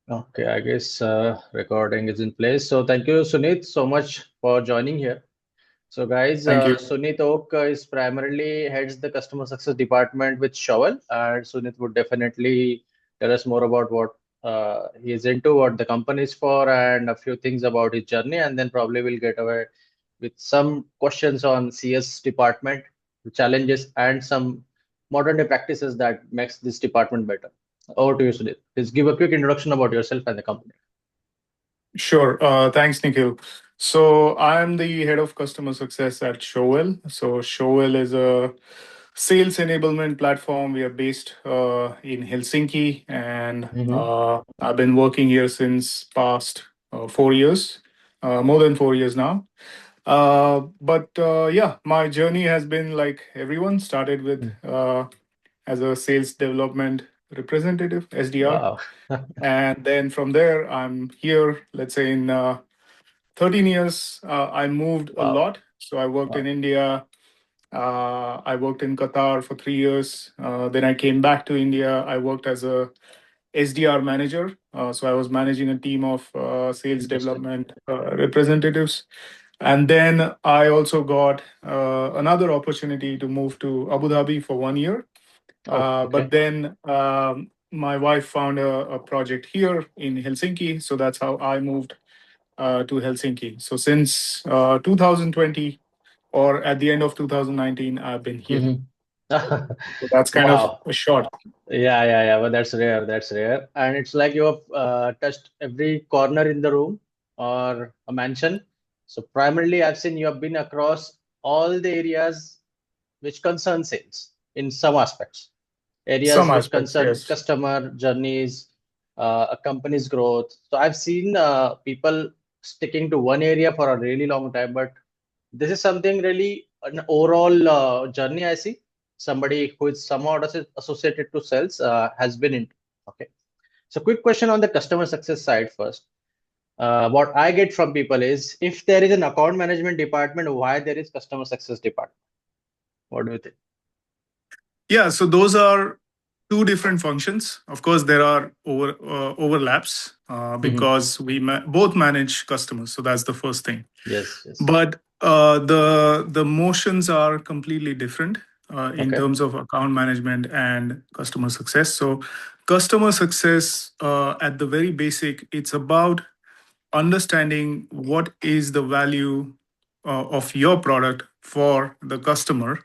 Okay, I guess recording is in place. So thank you, Sunit, so much for joining here. So guys, Thank you. Sunit Oak is primarily heads the customer success department with Shovel, and Sunit would definitely tell us more about what he is into, what the company is for, and a few things about his journey, and then probably we'll get away with some questions on CS department, the challenges, and some modern day practices that makes this department better. Over to you, Sunit. Please give a quick introduction about yourself and the company. Sure. Thanks, Nikhil. So I'm the head of customer success at Showell. So Showell is a sales enablement platform. We are based in Helsinki, and Mm-hmm. I've been working here since past 4 years, more than 4 years now. But yeah, my journey has been like everyone started with as a sales development representative, SDR. Wow. And then from there, I'm here, let's say in 13 years, I moved a Wow. lot. So I worked in Wow. India. I worked in Qatar for 3 years. Then I came back to India. I worked as a SDR manager. So I was managing a team of sales Interesting. development representatives. And then I also got another opportunity to move to Abu Dhabi for 1 year. Oh, But okay. then my wife found a project here in Helsinki. So that's how I moved to Helsinki. So since 2020 or at the end of 2019, I've been here. Mm-hmm. So that's kind of Wow. a short. Yeah. But that's rare. That's rare. And it's like you have touched every corner in the room or a mansion. So primarily, I've seen you have been across all the areas which concern sales in some aspects. Areas Some which aspects, concern yes. customer journeys, a company's growth. So I've seen people sticking to one area for a really long time, but this is something really an overall journey I see. Somebody who is somehow associated to sales has been in. Okay. So quick question on the customer success side first. What I get from people is if there is an account management department, why there is customer success department? What do you think? Yeah, so those are two different functions. Of course, there are overlaps Mhm. because we both manage customers. So that's the first thing. Yes. But the motions are completely different in Okay. terms of account management and customer success. So customer success at the very basic, it's about understanding what is the value of your product for the customer,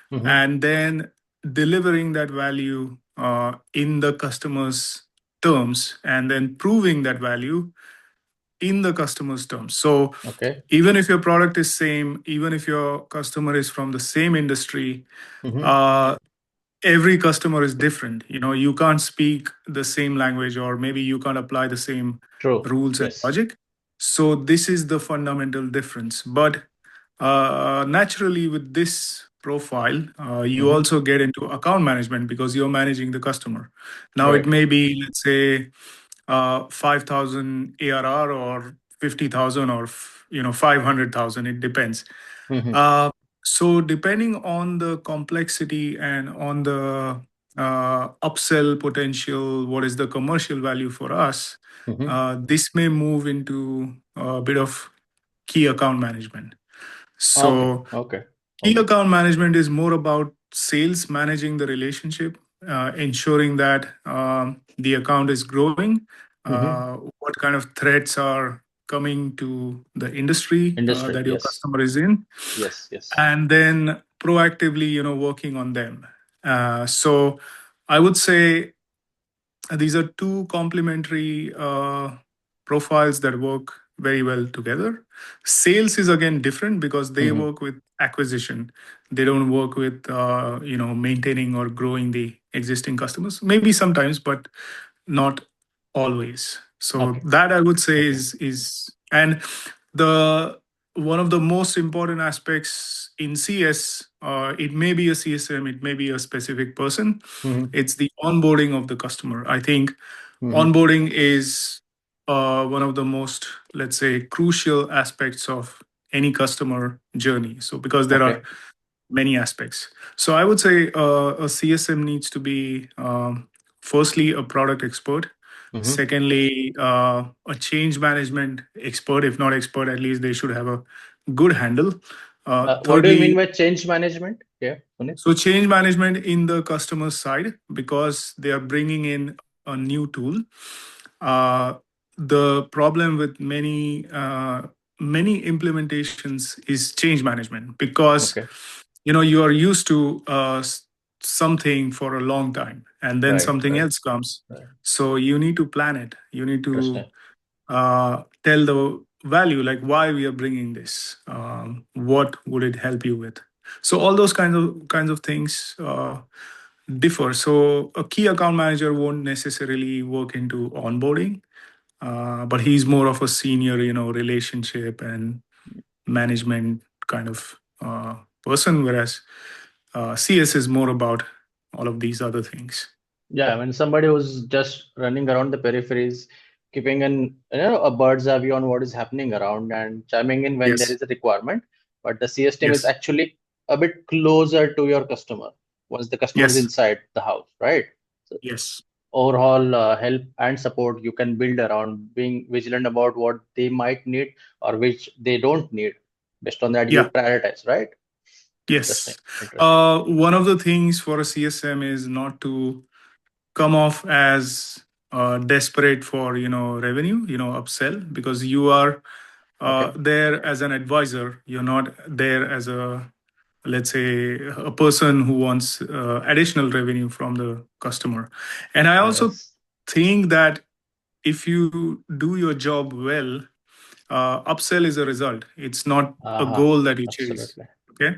Hmm. and then delivering that value in the customer's terms, and then proving that value in the customer's terms. So Okay. even if your product is same, even if your customer is from the same industry, Hmm. uh, every customer is different. You can't speak the same language, or maybe you can't apply the same True. rules and Yes. logic. So this is the fundamental difference. But naturally, with this profile, you Hmm. also get into account management because you're managing the customer. Now it Right. may be, let's say, 5,000 ARR or 50,000 or 500,000. It depends. Hmm. Uh, so depending on the complexity and on the upsell potential, what is the commercial value for us? Hmm. This may move into a bit of key account management. Okay. So Okay. key Okay. account management is more about sales managing the relationship, ensuring that the account is growing, Hmm. what kind of threats are coming to the industry Industry. that your Yes. customer is in, Yes. and then proactively, working on them. So I would say these are two complementary profiles that work very well together. Sales is again different because they Hmm. work with acquisition. They don't work with maintaining or growing the existing customers. Maybe sometimes, but not always. So Okay. that I would say Okay. is and the one of the most important aspects in CS. It may be a CSM, it may be a specific person. Hmm. It's the onboarding of the customer. I think Hmm. onboarding is one of the most, let's say, crucial aspects of any customer journey. So because there are Okay. many aspects, so I would say a CSM needs to be firstly a product expert. Hmm. Secondly, a change management expert, if not expert, at least they should have a good handle. What do you mean Thirdly, by change management? Yeah, Sunil. so change management in the customer side, because they are bringing in a new tool. Uh, the problem with many implementations is change management, because Okay. you are used to something for a long time, and then Right. something Right. else comes. Right. So you need to plan it. You need to Interesting. tell the value, like why we are bringing this, what would it help you with. So all those kinds of things differ. So a key account manager won't necessarily work into onboarding, but he's more of a senior, relationship and management kind of person, whereas CS is more about all of these other things. Yeah, I mean somebody who's just running around the peripheries, keeping a bird's eye view on what is happening around and chiming in when there Yes. is a requirement. But the CS team is Yes. actually a bit closer to your customer once the customer is Yes. inside the house, right? So Yes. overall help and support you can build around being vigilant about what they might need or which they don't need. Based on that, you Yeah. prioritize, right? Interesting. Yes. Interesting. One of the things for a CSM is not to come off as desperate for revenue, upsell, because you are Okay. there as an advisor. You're not there as a, let's say, a person who wants additional revenue from the customer. And I also Yes. think that if you do your job well, upsell is a result. It's not a Aha. goal that you chase. Absolutely. Okay.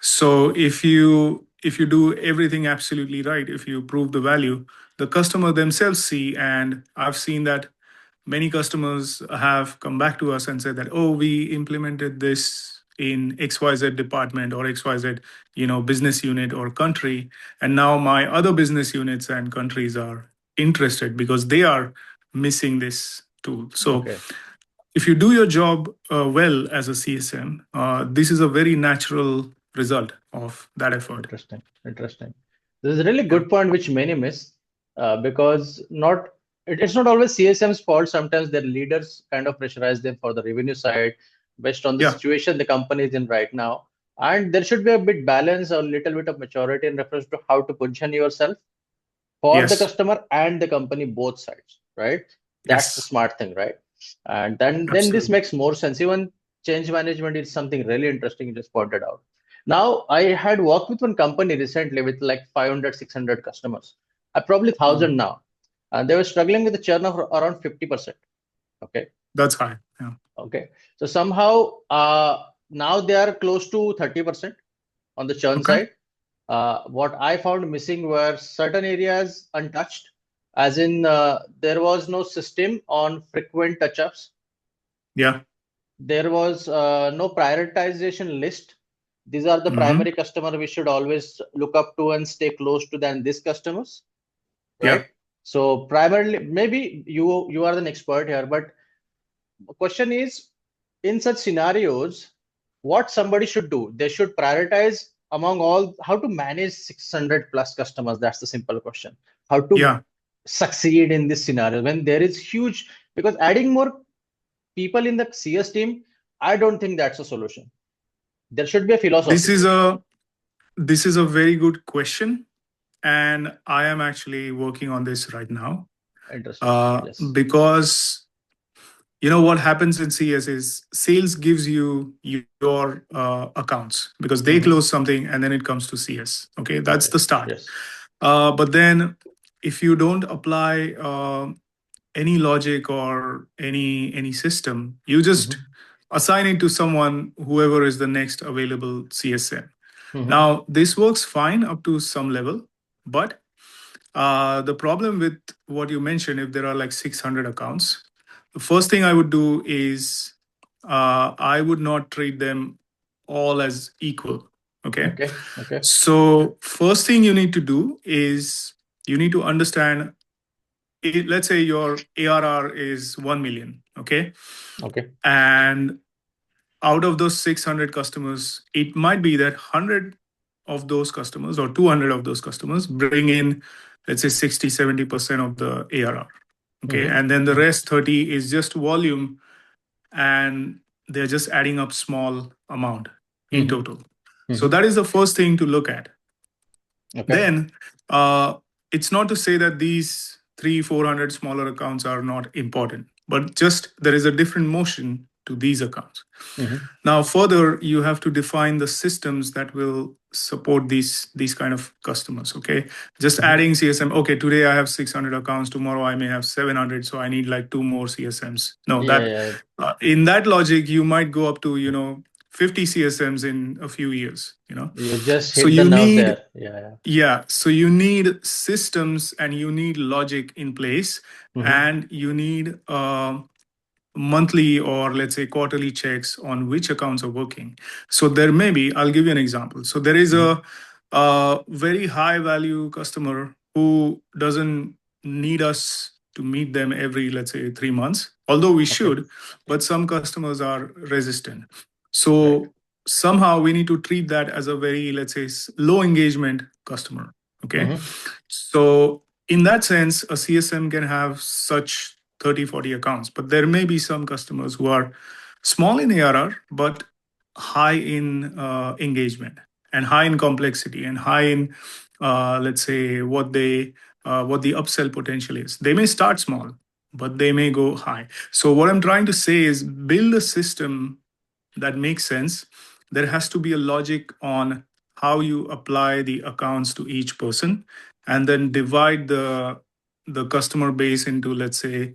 So if you do everything absolutely right, if you prove the value, the customer themselves see. And I've seen that many customers have come back to us and said that, oh, we implemented this in XYZ department or XYZ, business unit or country, and now my other business units and countries are interested because they are missing this tool. So Okay. if you do your job well as a CSM, this is a very natural result of that effort. Interesting. Interesting. This is a really Yeah. good point which many miss because it's not always CSM's fault. Sometimes their leaders kind of pressurize them for the revenue side based on the Yeah. situation the company is in right now. And there should be a bit balance or little bit of maturity in reference to how to position yourself for the Yes. customer and the company both sides, right? That's the Yes. smart thing, right? And then this Absolutely. makes more sense. Even change management is something really interesting you just pointed out. Now I had worked with one company recently with like 500 600 customers, probably Wow. 1,000 now, and they were struggling with a churn of around 50%. Okay. That's high. Yeah. Okay, so somehow now they are close to 30% on the churn Okay. side. What I found missing were certain areas untouched, as in there was no system on frequent touch-ups. Yeah. There was no prioritization list. These are the Hmm. primary customer we should always look up to and stay close to than these customers, Yeah. right? So primarily, maybe you are the expert here, but the question is, in such scenarios, what somebody should do? They should prioritize among all how to manage 600 plus customers. That's the simple question. How to Yeah. succeed in this scenario when there is huge, because adding more people in the CS team, I don't think that's a solution. There should be a This philosophy. is a this is a very good question, and I am actually working on this right now. Interesting. Yes. Because what happens in CS is sales gives you your accounts because they Hmm. close something and then it comes to CS. Okay, that's Okay. the start. Yes. But then if you don't apply any logic or any system, you just Hmm. assign it to someone, whoever is the next available CSM. Hmm. Now this works fine up to some level, but the problem with what you mentioned, if there are like 600 accounts, the first thing I would do is I would not treat them all as equal. Okay. Okay. Okay. So, first thing you need to do is you need to understand, let's say your ARR is 1 million. Okay. Okay. And out of those 600 customers, it might be that 100 of those customers or 200 of those customers bring in, let's say, 60, 70% of the ARR. Okay. Mm-hmm. And then the rest 30 is just volume, and they're just adding up small amount in Mm-hmm. total. So Mm-hmm. that is the first thing to look at. Okay. Then it's not to say that these 300-400 smaller accounts are not important, but just there is a different motion to these accounts. Mm-hmm. Now, further, you have to define the systems that will support these kind of customers. Okay, just Mm-hmm. adding CSM. Okay, today I have 600 accounts. Tomorrow I may have 700, so I need like two more CSMs. No, Yeah, that yeah. in that logic, you might go up to 50 CSMs in a few years. You just So hit the you nerve need, there. Yeah, yeah, so you need systems and you need logic in place, yeah. Mm-hmm. and you need monthly or let's say quarterly checks on which accounts are working. So there may be, I'll give you an example. So there is Mm-hmm. a very high value customer who doesn't need us to meet them every, let's say, 3 months, although we Okay. should, but some customers are resistant. Right. So somehow we need to treat that as a very, let's say, low engagement customer. Okay. Mm-hmm. So in that sense, a CSM can have such 30-40 accounts, but there may be some customers who are small in ARR, but high in engagement and high in complexity and high in, let's say, what the upsell potential is. They may start small, but they may go high. So what I'm trying to say is build a system that makes sense. There has to be a logic on how you apply the accounts to each person, and then divide the customer base into, let's say,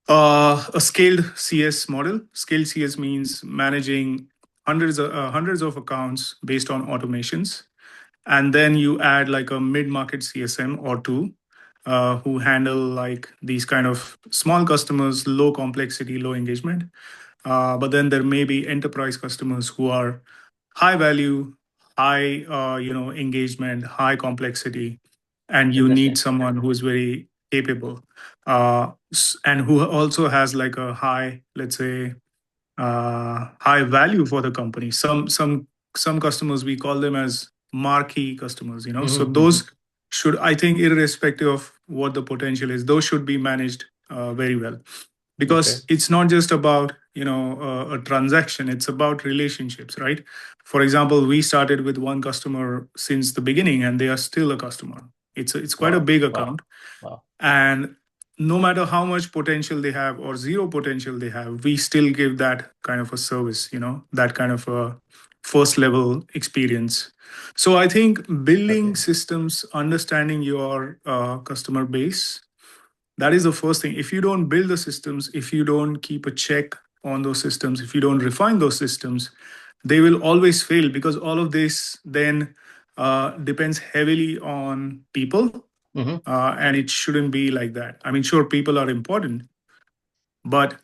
a scaled CS model. Scaled CS means managing hundreds of accounts based on automations, and then you add like a mid-market CSM or two, who handle like these kind of small customers, low complexity, low engagement. But then there may be enterprise customers who are high value, high engagement, high complexity, and you need Interesting. someone who is very capable, and who also has like a high, let's say, high value for the company. Some customers, we call them as marquee customers. So Mm-hmm. Mm-hmm. those should, I think, irrespective of what the potential is, those should be managed very well, Okay. because it's not just about a transaction, it's about relationships, right? For example, we started with one customer since the beginning and they are still a customer. It's quite a Wow. big Wow. account, Wow. and no matter how much potential they have or zero potential they have, we still give that kind of a service, that kind of a first level experience. So I think building Okay. systems, understanding your customer base, that is the first thing. If you don't build the systems, if you don't keep a check on those systems, if you don't refine those systems, they will always fail, because all of this then depends heavily on people. Mm-hmm. And it shouldn't be like that. I mean, sure, people are important, but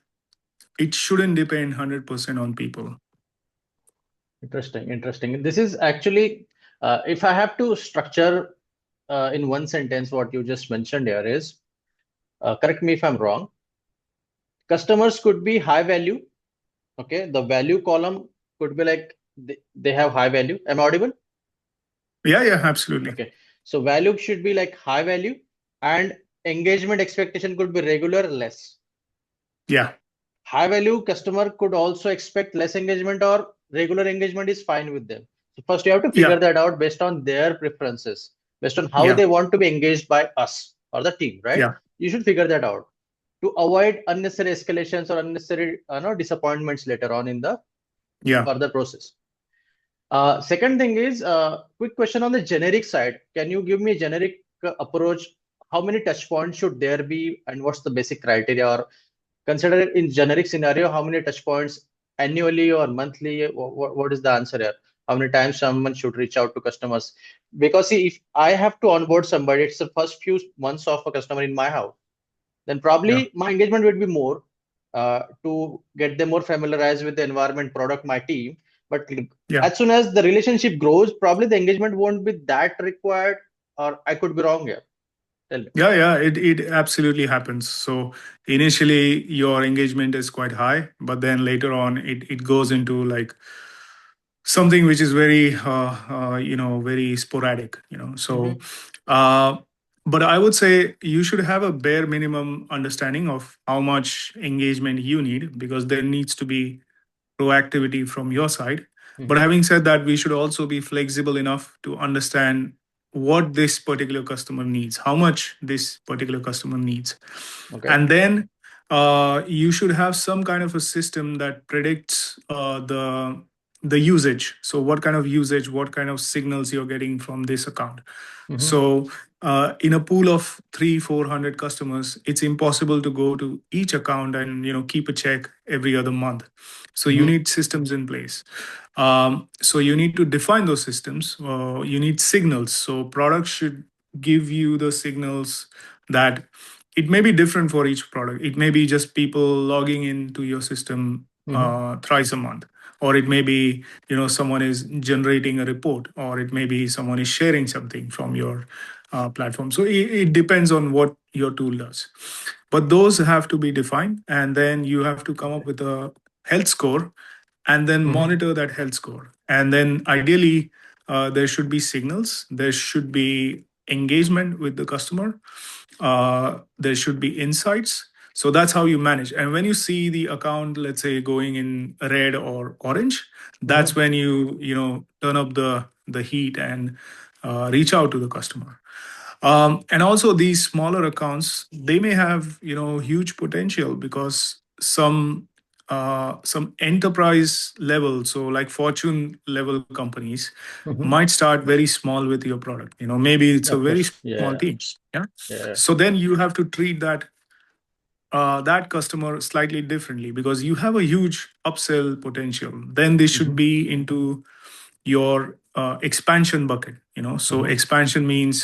it shouldn't depend 100% on people. Interesting. Interesting. This is actually, if I have to structure in one sentence what you just mentioned here is, correct me if I'm wrong. Customers could be high value. Okay. The value column could be like they have high value. Am I audible? Yeah, yeah, absolutely. Okay. So value should be like high value, and engagement expectation could be regular, less. Yeah, High value customer could also expect less engagement, or regular engagement is fine with them. So first you have to figure yeah, that out based on their preferences, based on how yeah, they want to be engaged by us or the team, right? yeah, You should figure that out to avoid unnecessary escalations or unnecessary disappointments later on in the yeah. further process. Second thing is, quick question on the generic side. Can you give me a generic approach? How many touch points should there be, and what's the basic criteria? Or consider in generic scenario, how many touch points annually or monthly? What is the answer here? How many times someone should reach out to customers? Because see, if I have to onboard somebody, it's the first few months of a customer in my house, then Yeah, probably my engagement would be more to get them more familiarized with the environment, product, my team. But yeah, as soon as the relationship grows, probably the engagement won't be that required, or I could be wrong here. Tell me. yeah, yeah. It absolutely happens. So initially your engagement is quite high, but then later on it goes into like something which is very very sporadic. So Hmm. uh But I would say you should have a bare minimum understanding of how much engagement you need, because there needs to be proactivity from your side. But Hmm. having said that, we should also be flexible enough to understand what this particular customer needs, how much this particular customer needs. Okay. And then you should have some kind of a system that predicts the usage. So what kind of usage, what kind of signals you're getting from this account. Hmm. So in a pool of 300-400 customers, it's impossible to go to each account and keep a check every other month. So you Hmm. need systems in place. So you need to define those systems. You need signals. So products should give you the signals that it may be different for each product. It may be just people logging into your system Hmm. thrice a month, or it may be someone is generating a report, or it may be someone is sharing something from your platform. So it depends on what your tool does. But those have to be defined, and then you have to come up Okay. with a health score and then Hmm. monitor that health score. And then ideally, there should be signals, there should be engagement with the customer, there should be insights. So that's how you manage. And when you see the account, let's say, going in red or orange, that's Hmm. when you turn up the heat and reach out to the customer. And also these smaller accounts, they may have huge potential, because some enterprise level, so like Fortune level companies, Hmm. might start very small with your product. Maybe it's a Of very course. small Yeah. team. Yeah. Yeah. So then you have to treat that customer slightly differently, because you have a huge upsell potential. Then they should Hmm. be into your expansion bucket. So Hmm. expansion means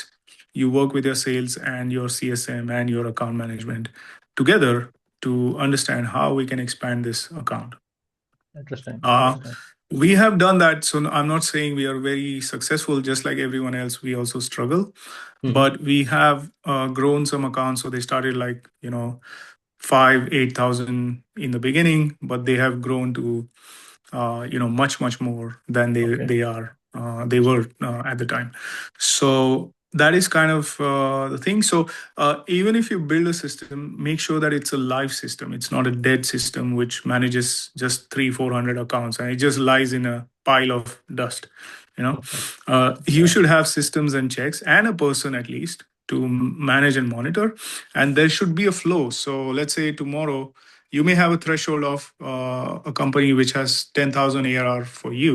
you work with your sales and your CSM and your account management together to understand how we can expand this account. Interesting. uh, Interesting. we have done that. So I'm not saying we are very successful. Just like everyone else, we also struggle. Hmm. But we have grown some accounts. So they started like 5-8,000 in the beginning, but they have grown to much more than Okay. they were at the time. So that is kind of the thing. So even if you build a system, make sure that it's a live system. It's not a dead system which manages just 300-400 accounts and it just lies in a pile of dust. you know Okay. you Yeah. should have systems and checks and a person at least to manage and monitor, and there should be a flow. So let's say tomorrow you may have a threshold of a company which has 10,000 ARR for you,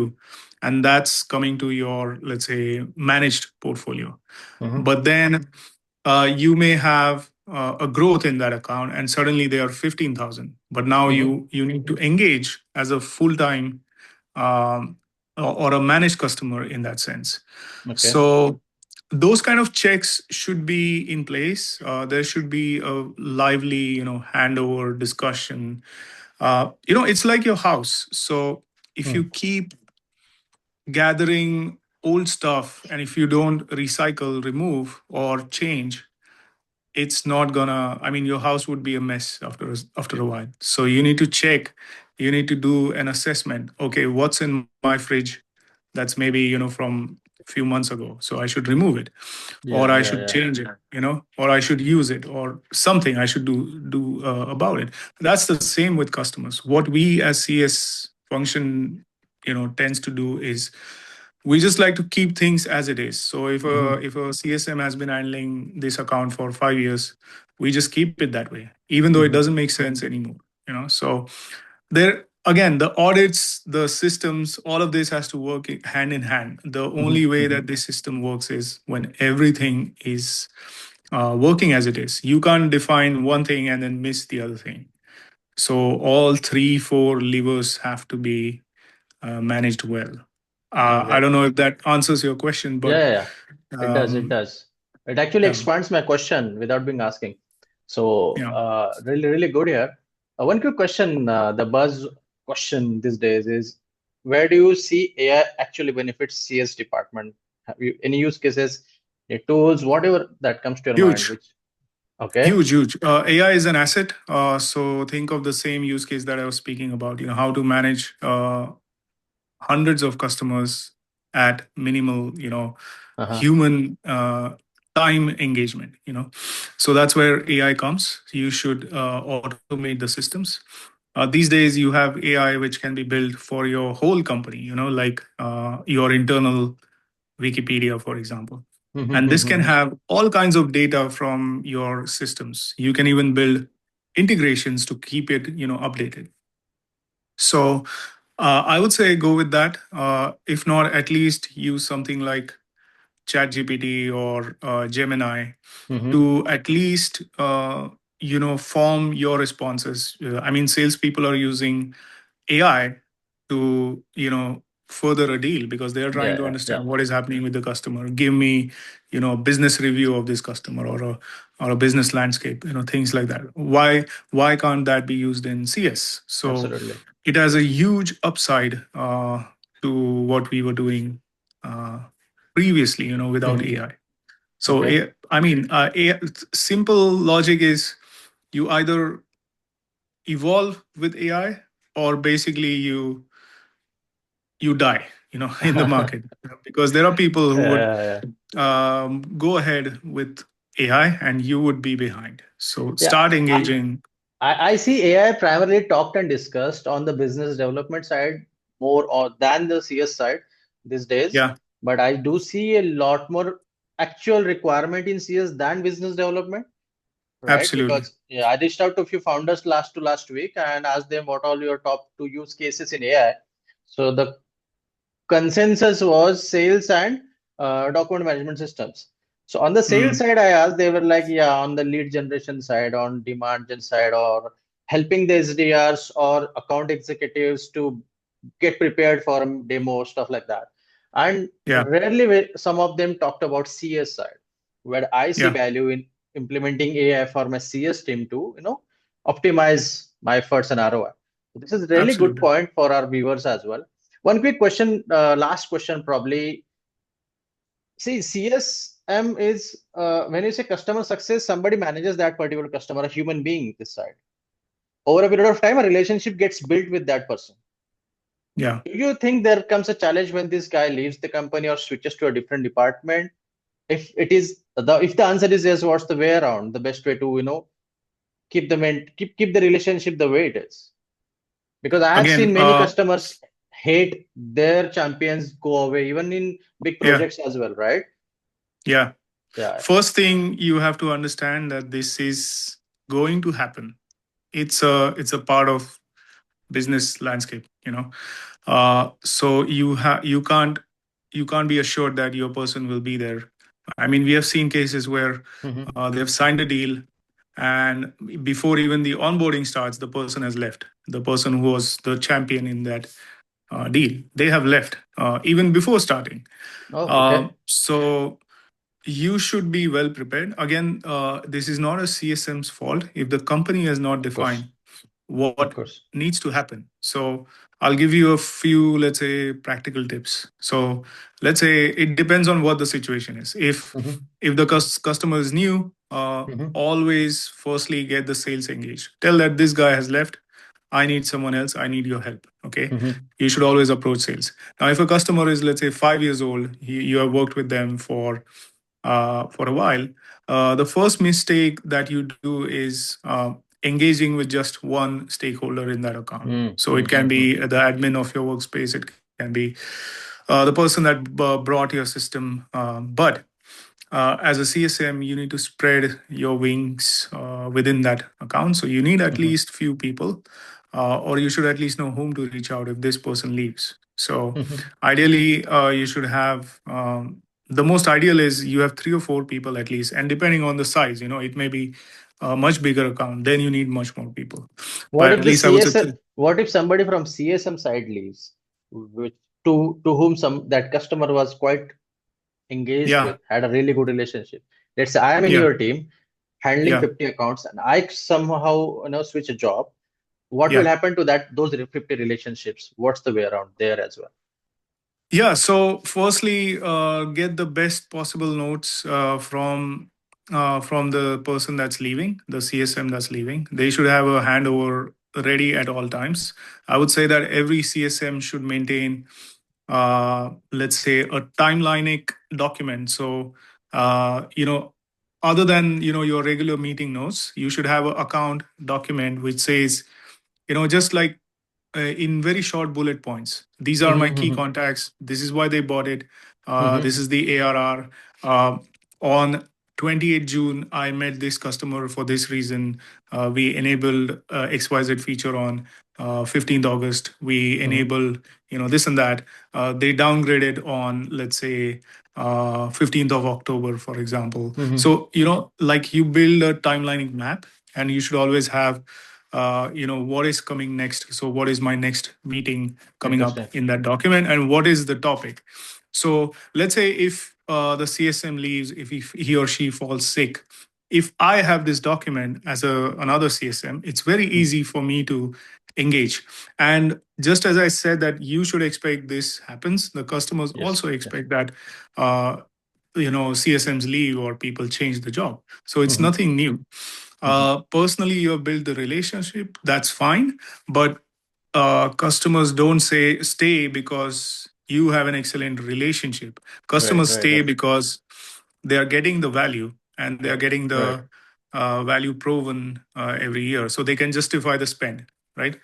and that's coming to your, let's say, managed portfolio. Hmm. But then you may have a growth in that account, and suddenly they are 15,000. But now Hmm. you need to engage as a full time um, or a managed customer in that sense. Okay. So those kind of checks should be in place. There should be a lively, handover discussion. It's like your house. So if Hmm. you keep gathering old stuff and if you don't recycle, remove, or change, it's not gonna. I mean, your house would be a mess after a while. So you need to check. You need to do an assessment. Okay, what's in my fridge that's maybe from a few months ago, so I should remove it, or Yeah. I Yeah. should Yeah. change it, or I should use it, or something I should do about it. That's the same with customers. What we as CS function tends to do is we just like to keep things as it is. So Hmm. if a CSM has been handling this account for 5 years, we just keep it that way, even though it Hmm. doesn't make sense anymore. So there again, the audits, the systems, all of this has to work hand in hand. The Hmm. only way that this system works is when everything is working as it is. You can't define one thing and then miss the other thing. So all three, four levers have to be managed well. I Okay. don't know if that answers your question, Yeah. but Yeah. Yeah. It does. It um, does. It actually yeah, expands my question without being asking. So, yeah, really, really good here. One quick question, the buzz question these days is, where do you see AI actually benefits CS department? Have you any use cases, any tools, whatever that comes to your mind, huge, which, okay. huge. AI is an asset. So think of the same use case that I was speaking about. How to manage hundreds of customers at minimal, Uh-huh. human. time engagement. So that's where AI comes. You should automate the systems. These days you have AI which can be built for your whole company, like your internal Wikipedia, for example. And this can have all kinds of data from your systems. You can even build integrations to keep it, updated. So I would say go with that. If not, at least use something like ChatGPT or Gemini Mm-hmm. to at least form your responses. I mean, salespeople are using AI to further a deal because they are trying Yeah, to yeah, yeah. understand what is happening with the customer. Give me a business review of this customer or a business landscape. Things like that. Why can't that be used in CS? So Absolutely. it has a huge upside to what we were doing uh, previously. Without Mm-hmm. AI. So Okay. I mean, simple logic is you either evolve with AI or basically you die, in the market, because there are people who would Yeah, go ahead with AI and you would be behind. So yeah. start I, engaging. I see AI primarily talked and discussed on the business development side more or than the CS side these days. Yeah, But I do see a lot more actual requirement in CS than business development, right? absolutely. Because yeah, I reached out to a few founders last week and asked them what all your top two use cases in AI. So the consensus was sales and document management systems. So on the sales Mm, side, I asked, they were like, yeah, on the lead generation side, on demand gen side, or helping the SDRs or account executives to get prepared for a demo, stuff like that. And yeah, rarely some of them talked about CS side, where I see yeah, value in implementing AI for my CS team to, optimize my efforts and ROI. So this is really good absolutely. point for our viewers as well. One quick question, last question probably. See, CSM is when you say customer success, somebody manages that particular customer, a human being this side. Over a period of time, a relationship gets built with that person. Yeah. Do you think there comes a challenge when this guy leaves the company or switches to a different department? If the answer is yes, what's the way around? The best way to keep the relationship the way it is. Because I have Again, seen many customers hate their champions go away, even in big yeah, projects as well, right? yeah. Yeah. First thing you have to understand that this is going to happen. It's a part of business landscape. So you can't be assured that your person will be there. I mean, we have seen cases where Hmm. they've signed a deal, and before even the onboarding starts, the person has left. The person who was the champion in that deal, they have left even before starting. Oh, okay. So you should be well prepared. Again, this is not a CSM's fault if the company has not Of course. defined Of what course. needs to happen. So I'll give you a few, let's say, practical tips. So let's say it depends on what the situation is. if Hmm. if the customer is new, Hmm. always firstly get the sales engaged. Tell that this guy has left, I need someone else, I need your help. Okay, Hmm. you should always approach sales. Now if a customer is, let's say, 5 years old, you have worked with them for a while, the first mistake that you do is engaging with just one stakeholder in that account. So it can Hmm. be the admin of your workspace, it can be the person that brought your system. But as a CSM, you need to spread your wings within that account. So you need at Hmm. least few people, or you should at least know whom to reach out if this person leaves. So Hmm. ideally, you should have. The most ideal is you have 3 or 4 people at least, and depending on the size, it may be a much bigger account. Then you need much more people. What But if at the least I would say, CSM, what if somebody from CSM side leaves, which to whom some that customer was quite engaged yeah, with, had a really good relationship. Let's say I am in yeah, your team handling yeah, 50 accounts and I somehow switch a job. What will yeah. happen to those 50 relationships? What's the way around there as well? Yeah, so firstly, get the best possible notes from the person that's leaving, the CSM that's leaving. They should have a handover ready at all times. I would say that every CSM should maintain, let's say, a timelinetic document. So you know, other than, you know, your regular meeting notes, you should have an account document which says, you know, just like in very short bullet points. These are my key Mm-hmm. contacts. This is why they bought it. This Mm-hmm. is the ARR. On 28th June, I met this customer for this reason. We enabled XYZ feature on 15th August. We Mm-hmm. enabled, you know, this and that. They downgraded on, let's say, 15th of October, for example. Mm-hmm. So, you know, like you build a timelining map, and you should always have you know, what is coming next. So what is my next meeting coming up Interesting. in that document, and what is the topic? So let's say if the CSM leaves, if he or she falls sick, if I have this document as another CSM, it's very Mm. easy for me to engage. And just as I said that you should expect this happens, the customers Yes. also Yes. expect that uh, you know, CSMs leave or people change the job. So it's Mm-hmm. nothing new. Mm-hmm. Personally, you have built the relationship, that's fine. But customers don't say stay because you have an excellent relationship. Right. Customers Right. stay Right. because they are getting the value, and they are getting Right. the value proven every year. So they can justify the spend, right?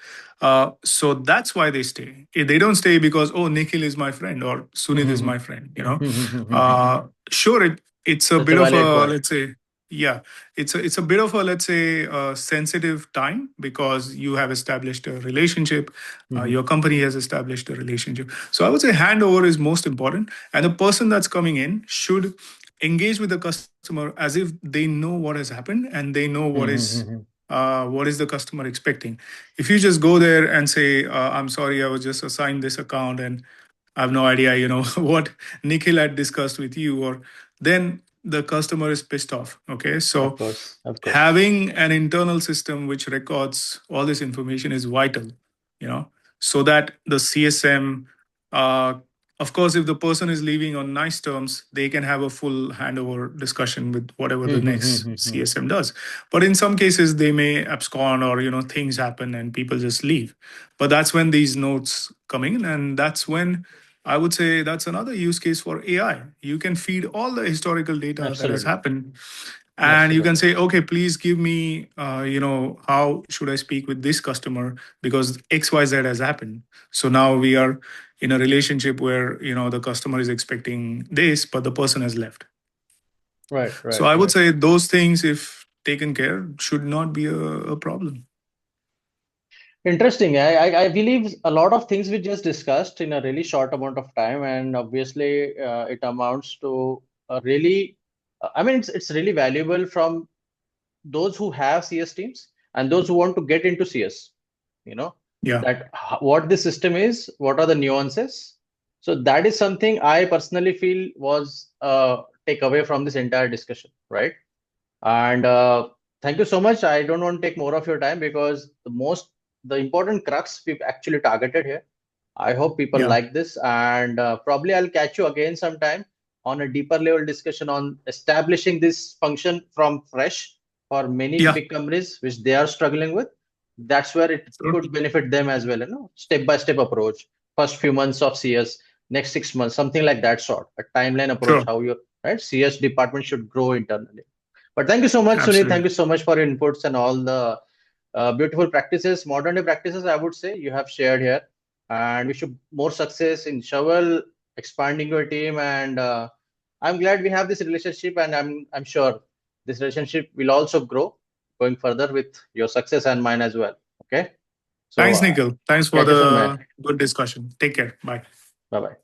So that's why they stay. They don't stay because, oh, Nikhil is my friend or Sunit is Mm-hmm. my friend, you know. Mm-hmm. Sure, it's a That's a bit of valid a, point. let's say, yeah, it's a bit of a, let's say, sensitive time because you have established a relationship. Mm-hmm. Your company has established a relationship. So I would say handover is most important, and the person that's coming in should engage with the customer as if they know what has happened and they know Mm-hmm. what is the customer expecting. If you just go there and say, I'm sorry, I was just assigned this account and I have no idea, you know, what Nikhil had discussed with you, or then the customer is pissed off. Okay. Of So course. Of course. having an internal system which records all this information is vital, you know, so that the CSM, uh, of course, if the person is leaving on nice terms, they can have a full handover discussion with whatever the next Mm-hmm. CSM does. But in some cases, they may abscond, or, you know, things happen and people just leave. But that's when these notes come in, and that's when I would say that's another use case for AI. You can feed all the historical data that has Absolutely. happened, and you can Absolutely. say, okay, please give me, you know, how should I speak with this customer because XYZ has happened. So now we are in a relationship where, you know, the customer is expecting this, but the person has left. Right. So Right. I would Right. say those things, if taken care, should not be a problem. Interesting. I believe a lot of things we just discussed in a really short amount of time, and obviously it amounts to a really, I mean, it's really valuable from those who have CS teams and those who want to get into CS. You know, Yeah. that what the system is, what are the nuances. So that is something I personally feel was takeaway from this entire discussion, right? And thank you so much. I don't want to take more of your time because the important crux we've actually targeted here. I hope people Yeah. like this, and probably I'll catch you again sometime on a deeper level discussion on establishing this function from fresh for many Yeah. big companies which they are struggling with. That's where it Sure. could benefit them as well. You know, step by step approach. First few months of CS, next 6 months, something like that sort. A timeline approach. Sure. How your right CS department should grow internally. But thank you so much, Sunil. Thank Absolutely. you so much for your inputs and all the beautiful practices, modern day practices, I would say, you have shared here. And wish you more success in Shovel, expanding your team. And I'm glad we have this relationship, and I'm sure this relationship will also grow going further with your success and mine as well. Okay. So Thanks, Nikhil. Thanks for catch you soon, man. the good discussion. Take care. Bye. Bye bye.